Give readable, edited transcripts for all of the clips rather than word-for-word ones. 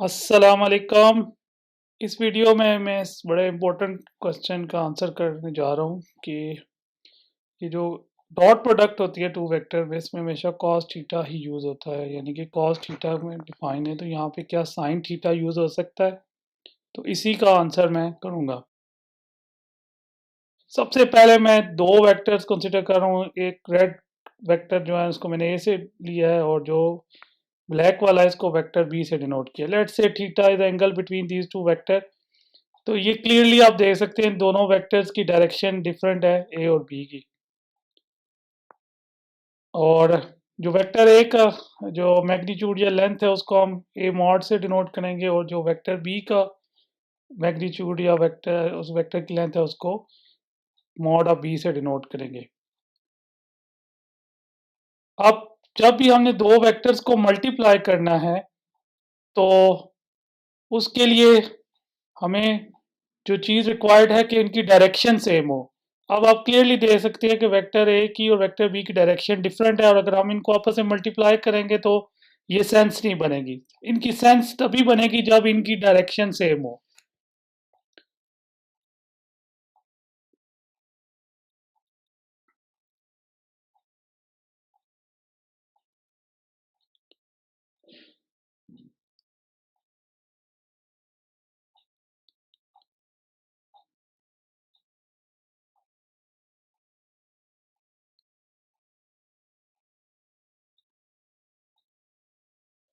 अस्सलाम वालेकुम। इस वीडियो में मैं इस बड़े इम्पोर्टेंट क्वेश्चन का आंसर करने जा रहा हूँ कि ये जो डॉट प्रोडक्ट होती है टू वेक्टर में, इसमें हमेशा कॉस थीटा ही यूज़ होता है, यानी कि कॉस थीटा में डिफाइन है, तो यहाँ पे क्या साइन थीटा यूज़ हो सकता है? तो इसी का आंसर मैं करूँगा। सबसे पहले मैं दो वेक्टर्स कंसिडर कर रहा हूँ। एक रेड वेक्टर जो है उसको मैंने ए से लिया है, और जो ब्लैक वाला है इसको वेक्टर बी से डिनोट किया। Let's say theta is angle between these two vector. तो ये क्लियरली आप देख सकते हैं दोनों वेक्टर्स की डायरेक्शन डिफरेंट है, ए और बी की। और जो वेक्टर ए का जो मैग्नीट्यूड या लेंथ है उसको हम ए मॉड से डिनोट करेंगे, और जो वेक्टर बी का मैग्नीट्यूड या वेक्टर उस वेक्टर की लेंथ है उसको मॉड ऑफ बी से डिनोट करेंगे। अब जब भी हमने दो वेक्टर्स को मल्टीप्लाई करना है तो उसके लिए हमें जो चीज़ रिक्वायर्ड है कि इनकी डायरेक्शन सेम हो। अब आप क्लियरली देख सकते हैं कि वेक्टर ए की और वेक्टर बी की डायरेक्शन डिफरेंट है, और अगर हम इनको आपस में मल्टीप्लाई करेंगे तो ये सेंस नहीं बनेगी। इनकी सेंस तभी बनेगी जब इनकी डायरेक्शन सेम हो।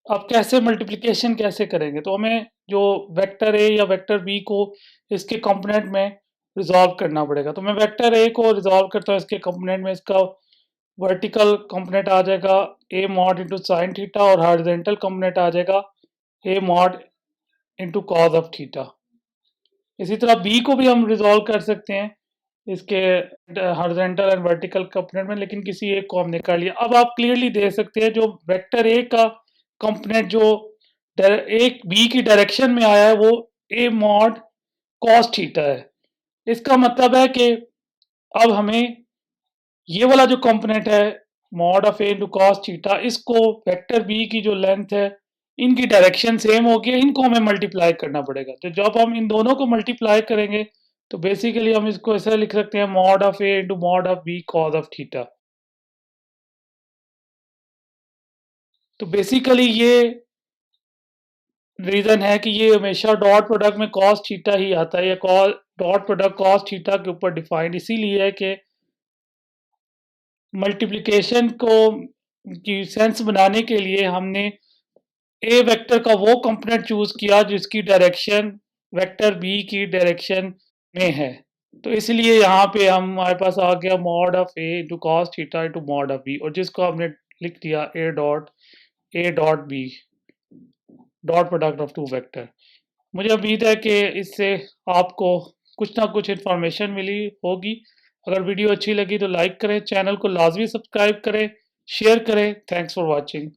अब कैसे मल्टीप्लिकेशन कैसे करेंगे, तो हमें जो वेक्टर ए या वेक्टर बी को इसके कंपोनेंट में रिजॉल्व करना पड़ेगा। तो मैं वेक्टर ए को रिजॉल्व करता हूँ इसके कंपोनेंट में। इसका वर्टिकल कंपोनेंट आ जाएगा A mod into sine theta, और हॉरिजॉन्टल कंपोनेंट आ जाएगा A mod into cos of theta. इसी तरह बी को भी हम रिजॉल्व कर सकते हैं इसके हॉरिजॉन्टल एंड वर्टिकल कंपोनेंट में, लेकिन किसी एक को हमने कर लिया। अब आप क्लियरली देख सकते हैं जो वेक्टर ए का कंपोनेंट जो एक बी की डायरेक्शन में आया है वो ए मॉड कॉस थीटा है। इसका मतलब है कि अब हमें ये वाला जो कंपोनेंट है mod of A into cos theta, इसको वेक्टर बी की जो लेंथ है इनकी डायरेक्शन सेम होगी, इनको हमें मल्टीप्लाई करना पड़ेगा। तो जब हम इन दोनों को मल्टीप्लाई करेंगे तो बेसिकली हम इसको ऐसा लिख सकते हैं mod of A into mod of B cos of theta. तो बेसिकली ये रीजन है कि ये हमेशा डॉट प्रोडक्ट में कॉस थीटा ही आता है, या डॉट प्रोडक्ट कॉस थीटा के ऊपर डिफाइंड इसीलिए है कि मल्टीप्लिकेशन को की सेंस बनाने के लिए हमने ए वेक्टर का वो कंपोनेंट चूज किया जिसकी डायरेक्शन वेक्टर बी की डायरेक्शन में है। तो इसलिए यहाँ पे हमारे पास आ गया mod of A into cos theta into mod of B, और जिसको हमने लिख दिया A dot B, dot product of two vector. मुझे उम्मीद है कि इससे आपको कुछ ना कुछ इन्फॉर्मेशन मिली होगी। अगर वीडियो अच्छी लगी तो लाइक करें, चैनल को लाजमी सब्सक्राइब करें, शेयर करें। Thanks for watching.